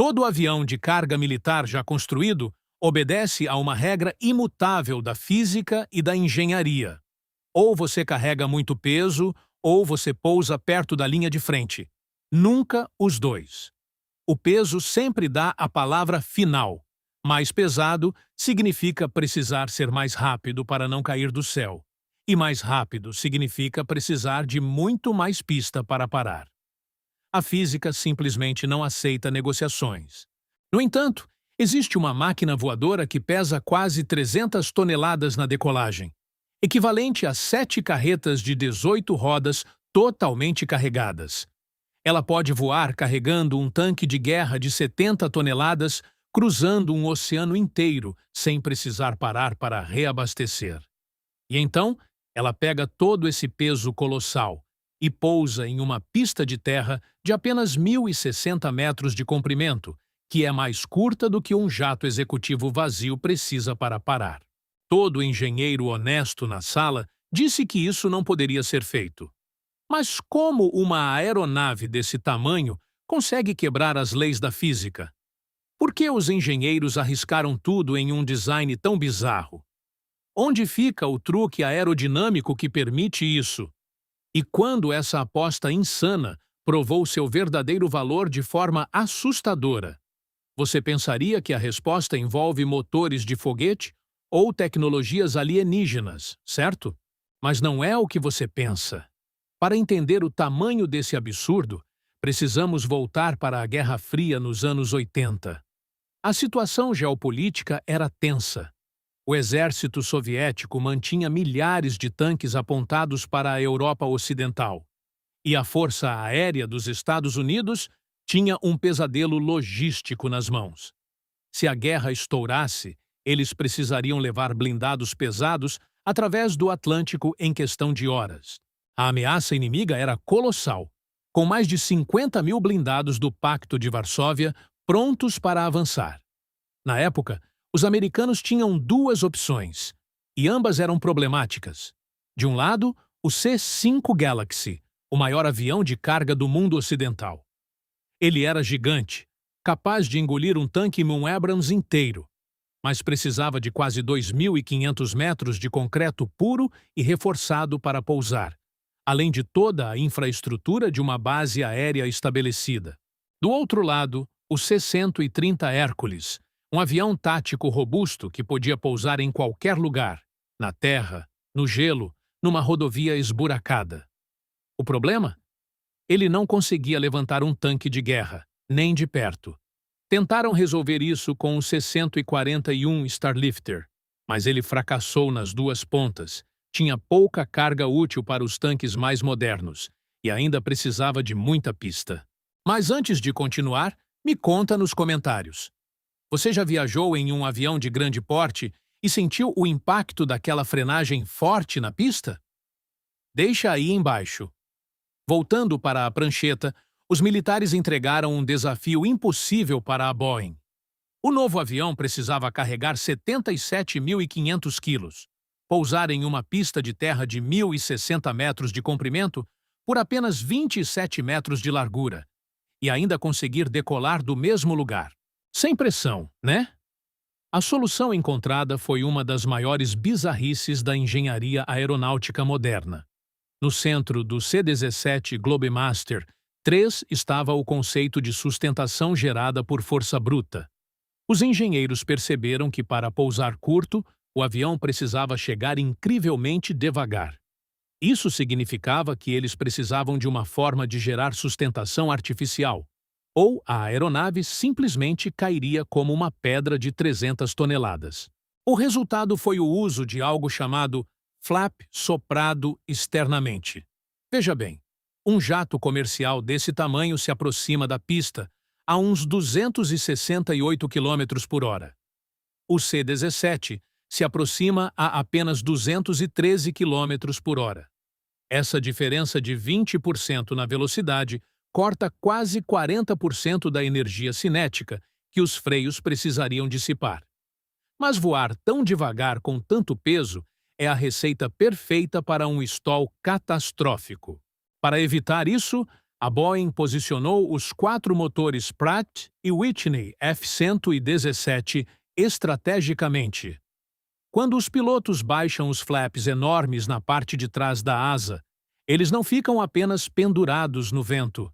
Todo avião de carga militar já construído obedece a uma regra imutável da física e da engenharia. Ou você carrega muito peso, ou você pousa perto da linha de frente. Nunca os dois. O peso sempre dá a palavra final. Mais pesado significa precisar ser mais rápido para não cair do céu. E mais rápido significa precisar de muito mais pista para parar. A física simplesmente não aceita negociações. No entanto, existe uma máquina voadora que pesa quase 300 toneladas na decolagem, equivalente a 7 carretas de 18 rodas totalmente carregadas. Ela pode voar carregando um tanque de guerra de 70 toneladas, cruzando um oceano inteiro sem precisar parar para reabastecer. E então, ela pega todo esse peso colossal e pousa em uma pista de terra de apenas 1.060 metros de comprimento, que é mais curta do que um jato executivo vazio precisa para parar. Todo engenheiro honesto na sala disse que isso não poderia ser feito. Mas como uma aeronave desse tamanho consegue quebrar as leis da física? Por que os engenheiros arriscaram tudo em um design tão bizarro? Onde fica o truque aerodinâmico que permite isso? E quando essa aposta insana provou seu verdadeiro valor de forma assustadora? Você pensaria que a resposta envolve motores de foguete ou tecnologias alienígenas, certo? Mas não é o que você pensa. Para entender o tamanho desse absurdo, precisamos voltar para a Guerra Fria nos anos 80. A situação geopolítica era tensa. O exército soviético mantinha milhares de tanques apontados para a Europa Ocidental. E a Força Aérea dos Estados Unidos tinha um pesadelo logístico nas mãos. Se a guerra estourasse, eles precisariam levar blindados pesados através do Atlântico em questão de horas. A ameaça inimiga era colossal, com mais de 50 mil blindados do Pacto de Varsóvia prontos para avançar. Na época, os americanos tinham duas opções, e ambas eram problemáticas. De um lado, o C-5 Galaxy, o maior avião de carga do mundo ocidental. Ele era gigante, capaz de engolir um tanque Abrams inteiro, mas precisava de quase 2.500 metros de concreto puro e reforçado para pousar, além de toda a infraestrutura de uma base aérea estabelecida. Do outro lado, o C-130 Hércules, um avião tático robusto que podia pousar em qualquer lugar, na terra, no gelo, numa rodovia esburacada. O problema? Ele não conseguia levantar um tanque de guerra, nem de perto. Tentaram resolver isso com o C-141 Starlifter, mas ele fracassou nas duas pontas, tinha pouca carga útil para os tanques mais modernos e ainda precisava de muita pista. Mas antes de continuar, me conta nos comentários. Você já viajou em um avião de grande porte e sentiu o impacto daquela frenagem forte na pista? Deixa aí embaixo. Voltando para a prancheta, os militares entregaram um desafio impossível para a Boeing. O novo avião precisava carregar 77.500 quilos, pousar em uma pista de terra de 1.060 metros de comprimento por apenas 27 metros de largura, e ainda conseguir decolar do mesmo lugar. Sem pressão, né? A solução encontrada foi uma das maiores bizarrices da engenharia aeronáutica moderna. No centro do C-17 Globemaster III estava o conceito de sustentação gerada por força bruta. Os engenheiros perceberam que para pousar curto, o avião precisava chegar incrivelmente devagar. Isso significava que eles precisavam de uma forma de gerar sustentação artificial, ou a aeronave simplesmente cairia como uma pedra de 300 toneladas. O resultado foi o uso de algo chamado flap soprado externamente. Veja bem, um jato comercial desse tamanho se aproxima da pista a uns 268 km por hora. O C-17 se aproxima a apenas 213 km por hora. Essa diferença de 20% na velocidade corta quase 40% da energia cinética que os freios precisariam dissipar. Mas voar tão devagar com tanto peso é a receita perfeita para um stall catastrófico. Para evitar isso, A Boeing posicionou os 4 motores Pratt e Whitney F-117 estrategicamente. Quando os pilotos baixam os flaps enormes na parte de trás da asa, eles não ficam apenas pendurados no vento.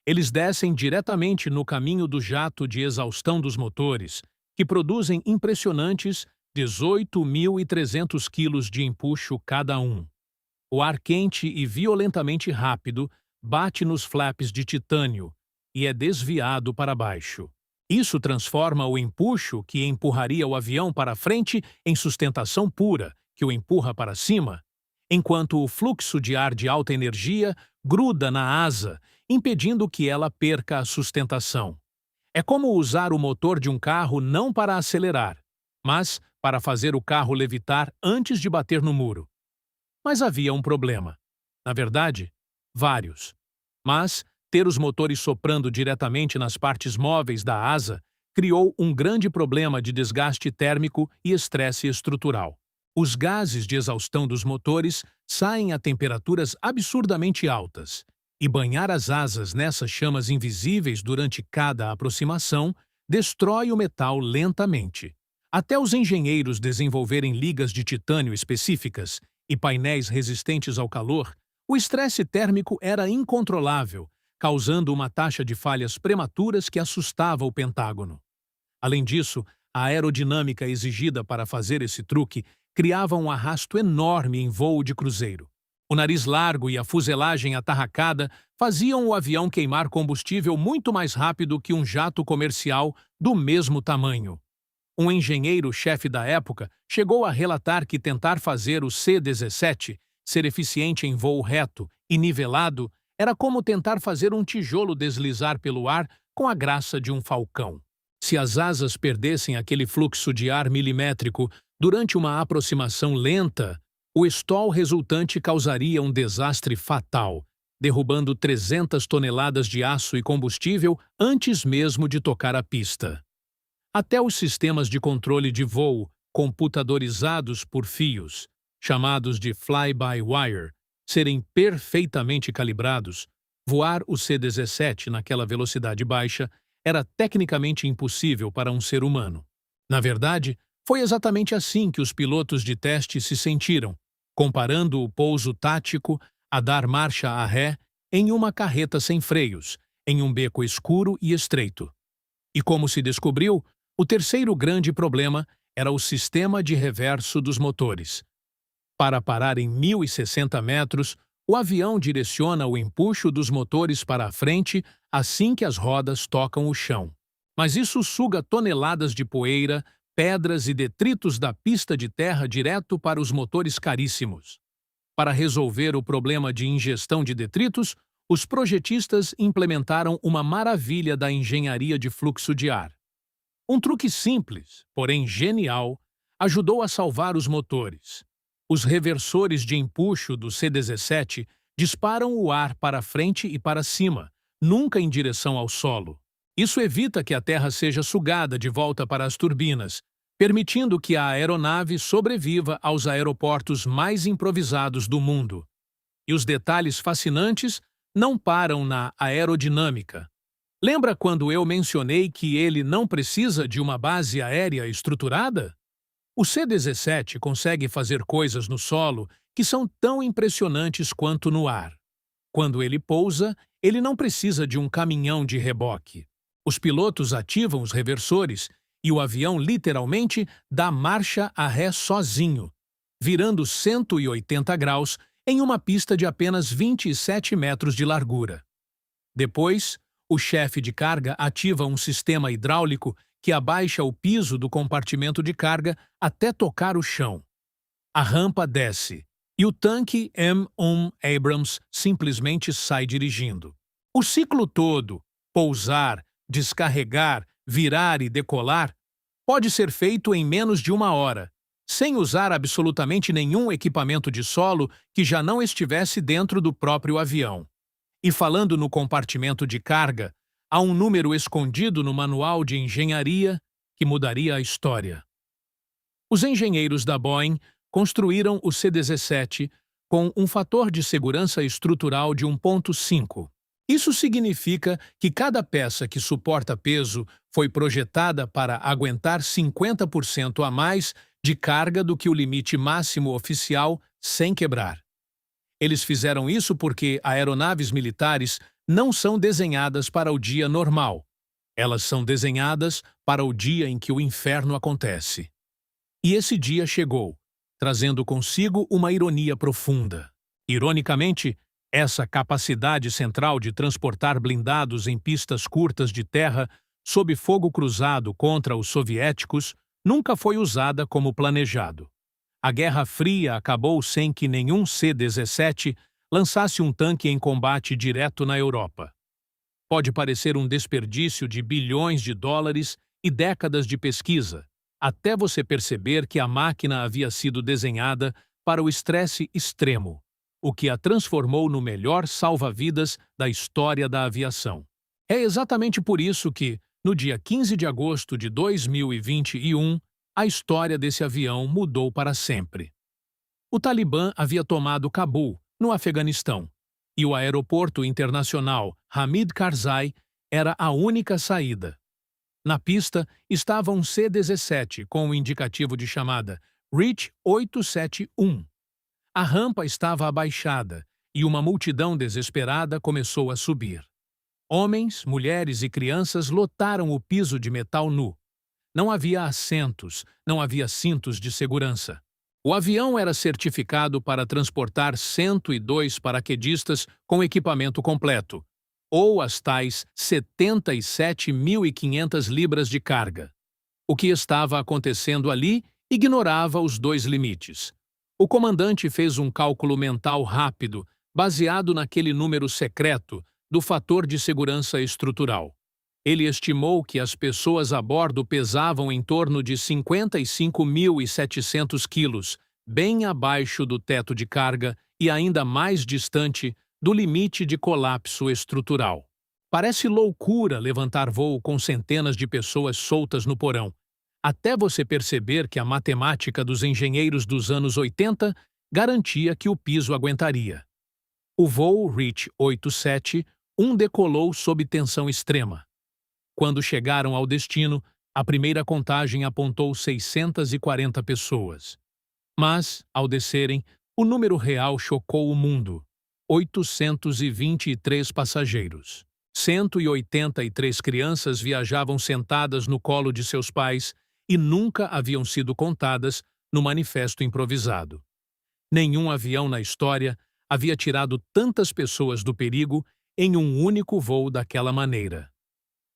Eles descem diretamente no caminho do jato de exaustão dos motores, que produzem impressionantes 18.300 quilos de empuxo cada um. O ar quente e violentamente rápido bate nos flaps de titânio e é desviado para baixo. Isso transforma o empuxo, que empurraria o avião para frente, em sustentação pura, que o empurra para cima, enquanto o fluxo de ar de alta energia gruda na asa, impedindo que ela perca a sustentação. É como usar o motor de um carro não para acelerar, mas para fazer o carro levitar antes de bater no muro. Mas havia um problema. Na verdade, vários. Mas ter os motores soprando diretamente nas partes móveis da asa criou um grande problema de desgaste térmico e estresse estrutural. Os gases de exaustão dos motores saem a temperaturas absurdamente altas, e banhar as asas nessas chamas invisíveis durante cada aproximação destrói o metal lentamente. Até os engenheiros desenvolverem ligas de titânio específicas e painéis resistentes ao calor, o estresse térmico era incontrolável, causando uma taxa de falhas prematuras que assustava o Pentágono. Além disso, a aerodinâmica exigida para fazer esse truque criava um arrasto enorme em voo de cruzeiro. O nariz largo e a fuselagem atarracada faziam o avião queimar combustível muito mais rápido que um jato comercial do mesmo tamanho. Um engenheiro-chefe da época chegou a relatar que tentar fazer o C-17 ser eficiente em voo reto e nivelado era como tentar fazer um tijolo deslizar pelo ar com a graça de um falcão. Se as asas perdessem aquele fluxo de ar milimétrico durante uma aproximação lenta, o stall resultante causaria um desastre fatal, derrubando 300 toneladas de aço e combustível antes mesmo de tocar a pista. Até os sistemas de controle de voo, computadorizados por fios, chamados de fly-by-wire, serem perfeitamente calibrados, voar o C-17 naquela velocidade baixa era tecnicamente impossível para um ser humano. Na verdade, foi exatamente assim que os pilotos de teste se sentiram, comparando o pouso tático a dar marcha a ré em uma carreta sem freios, em um beco escuro e estreito. E como se descobriu, o terceiro grande problema era o sistema de reverso dos motores. Para parar em 1.060 metros, o avião direciona o empuxo dos motores para a frente assim que as rodas tocam o chão. Mas isso suga toneladas de poeira, pedras e detritos da pista de terra direto para os motores caríssimos. Para resolver o problema de ingestão de detritos, os projetistas implementaram uma maravilha da engenharia de fluxo de ar. Um truque simples, porém genial, ajudou a salvar os motores. Os reversores de empuxo do C-17 disparam o ar para frente e para cima, nunca em direção ao solo. Isso evita que a terra seja sugada de volta para as turbinas, permitindo que a aeronave sobreviva aos aeroportos mais improvisados do mundo. E os detalhes fascinantes não param na aerodinâmica. Lembra quando eu mencionei que ele não precisa de uma base aérea estruturada? O C-17 consegue fazer coisas no solo que são tão impressionantes quanto no ar. Quando ele pousa, ele não precisa de um caminhão de reboque. Os pilotos ativam os reversores e o avião literalmente dá marcha a ré sozinho, virando 180 graus em uma pista de apenas 27 metros de largura. Depois, o chefe de carga ativa um sistema hidráulico que abaixa o piso do compartimento de carga até tocar o chão. A rampa desce, e o tanque M1 Abrams simplesmente sai dirigindo. O ciclo todo, pousar, descarregar, virar e decolar, pode ser feito em menos de 1 hora, sem usar absolutamente nenhum equipamento de solo que já não estivesse dentro do próprio avião. E falando no compartimento de carga, há um número escondido no manual de engenharia que mudaria a história. Os engenheiros da Boeing construíram o C-17 com um fator de segurança estrutural de 1.5. Isso significa que cada peça que suporta peso foi projetada para aguentar 50% a mais de carga do que o limite máximo oficial sem quebrar. Eles fizeram isso porque aeronaves militares não são desenhadas para o dia normal. Elas são desenhadas para o dia em que o inferno acontece. E esse dia chegou, trazendo consigo uma ironia profunda. Ironicamente, essa capacidade central de transportar blindados em pistas curtas de terra sob fogo cruzado contra os soviéticos nunca foi usada como planejado. A Guerra Fria acabou sem que nenhum C-17 lançasse um tanque em combate direto na Europa. Pode parecer um desperdício de bilhões de dólares e décadas de pesquisa, até você perceber que a máquina havia sido desenhada para o estresse extremo, o que a transformou no melhor salva-vidas da história da aviação. É exatamente por isso que, no dia 15 de agosto de 2021, a história desse avião mudou para sempre. O Talibã havia tomado Cabul, no Afeganistão, e o aeroporto internacional Hamid Karzai era a única saída. Na pista estava um C-17 com o indicativo de chamada Reach 871. A rampa estava abaixada e uma multidão desesperada começou a subir. Homens, mulheres e crianças lotaram o piso de metal nu. Não havia assentos, não havia cintos de segurança. O avião era certificado para transportar 102 paraquedistas com equipamento completo, ou as tais 77.500 libras de carga. O que estava acontecendo ali ignorava os dois limites. O comandante fez um cálculo mental rápido, baseado naquele número secreto do fator de segurança estrutural. Ele estimou que as pessoas a bordo pesavam em torno de 55.700 quilos, bem abaixo do teto de carga e ainda mais distante do limite de colapso estrutural. Parece loucura levantar voo com centenas de pessoas soltas no porão, até você perceber que a matemática dos engenheiros dos anos 80 garantia que o piso aguentaria. O voo Reach 87 decolou sob tensão extrema. Quando chegaram ao destino, a primeira contagem apontou 640 pessoas. Mas, ao descerem, o número real chocou o mundo. 823 passageiros. 183 crianças viajavam sentadas no colo de seus pais e nunca haviam sido contadas no manifesto improvisado. Nenhum avião na história havia tirado tantas pessoas do perigo em um único voo daquela maneira.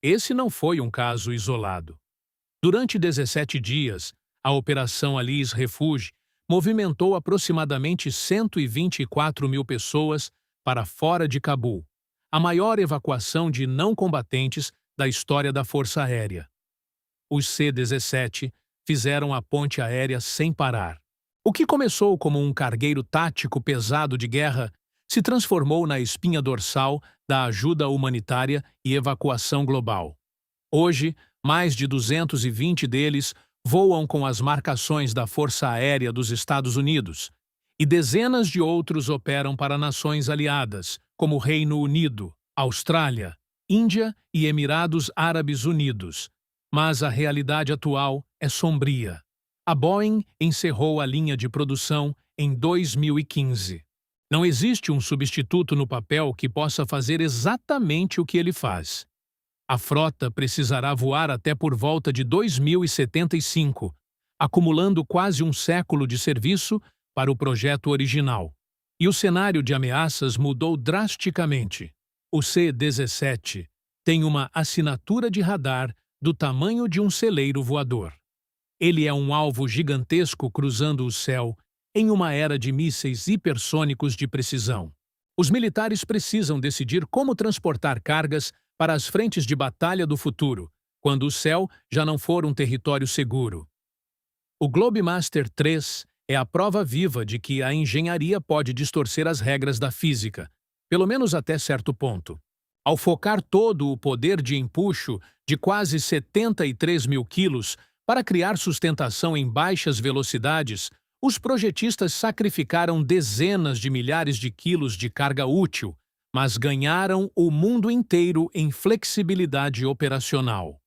Esse não foi um caso isolado. Durante 17 dias, a Operação Alice Refuge movimentou aproximadamente 124 mil pessoas para fora de Cabul, a maior evacuação de não combatentes da história da Força Aérea. Os C-17 fizeram a ponte aérea sem parar. O que começou como um cargueiro tático pesado de guerra se transformou na espinha dorsal da ajuda humanitária e evacuação global. Hoje, mais de 220 deles voam com as marcações da Força Aérea dos Estados Unidos, e dezenas de outros operam para nações aliadas, como Reino Unido, Austrália, Índia e Emirados Árabes Unidos. Mas a realidade atual é sombria. A Boeing encerrou a linha de produção em 2015. Não existe um substituto no papel que possa fazer exatamente o que ele faz. A frota precisará voar até por volta de 2075, acumulando quase um século de serviço para o projeto original. E o cenário de ameaças mudou drasticamente. O C-17 tem uma assinatura de radar do tamanho de um celeiro voador. Ele é um alvo gigantesco cruzando o céu em uma era de mísseis hipersônicos de precisão. Os militares precisam decidir como transportar cargas para as frentes de batalha do futuro, quando o céu já não for um território seguro. O Globemaster III é a prova viva de que a engenharia pode distorcer as regras da física, pelo menos até certo ponto. Ao focar todo o poder de empuxo de quase 73 mil quilos para criar sustentação em baixas velocidades, os projetistas sacrificaram dezenas de milhares de quilos de carga útil, mas ganharam o mundo inteiro em flexibilidade operacional.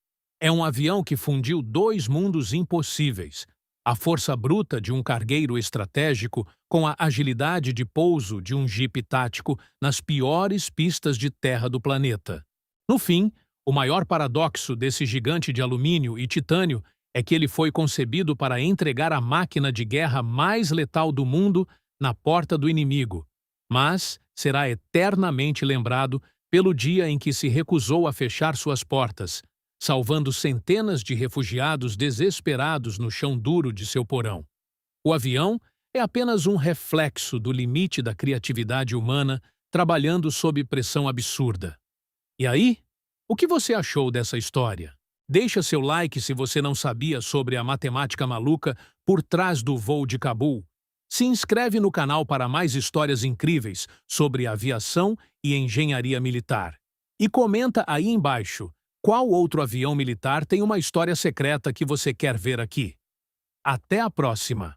É um avião que fundiu dois mundos impossíveis: a força bruta de um cargueiro estratégico com a agilidade de pouso de um jipe tático nas piores pistas de terra do planeta. No fim, o maior paradoxo desse gigante de alumínio e titânio é que ele foi concebido para entregar a máquina de guerra mais letal do mundo na porta do inimigo, mas será eternamente lembrado pelo dia em que se recusou a fechar suas portas, salvando centenas de refugiados desesperados no chão duro de seu porão. O avião é apenas um reflexo do limite da criatividade humana trabalhando sob pressão absurda. E aí, o que você achou dessa história? Deixa seu like se você não sabia sobre a matemática maluca por trás do voo de Cabul. Se inscreve no canal para mais histórias incríveis sobre aviação e engenharia militar. E comenta aí embaixo qual outro avião militar tem uma história secreta que você quer ver aqui. Até a próxima!